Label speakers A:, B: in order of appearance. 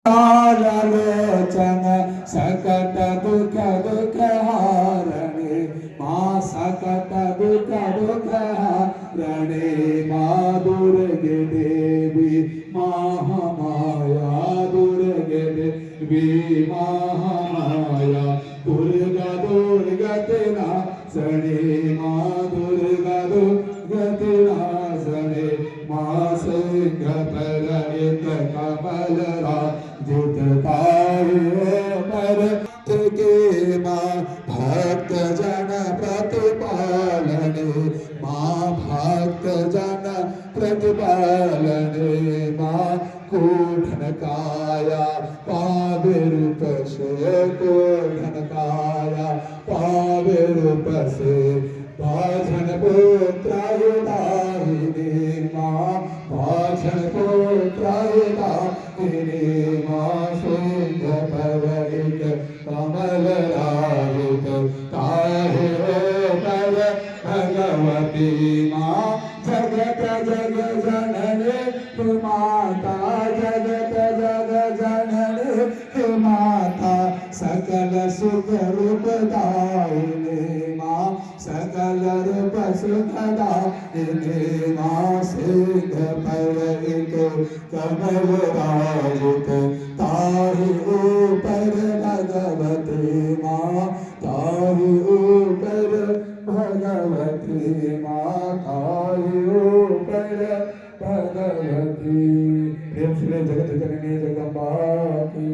A: लोचन सकट दुख दुख हारणे माँ सकट दुख दुख हारणे माँ दुर्गे देवी महामाया दुर्गे देवी महामाया दुर्गा दुर्गति नाशने माँ दुर्गा दुर्गति नाशने माँ सिंह प्रलयित कमल पर के माँ भक्त जन प्रतिपालने माँ भक्त जन प्रतिपालने माँ कोठन काया पाविरूप से कोठन काया पाविरूप से भाषण पुत्रायुधाहिनी माँ भाषण पुत्रायुधाहिनी माँ सिंह परहित कमल राहित ताहे पर भगवती माँ जगत जग जननी माता जगत जग जननी माता सकल सुख रूपदायिनी माँ सकल रूप सुखदायिनी माँ सिंह परहित कमल राहित ताहि ऊपर भगवती माँ ताहि ऊपर भगवती माँ ताहि ऊपर भगवती प्रेम श्री जगत जननी जगदम्बा की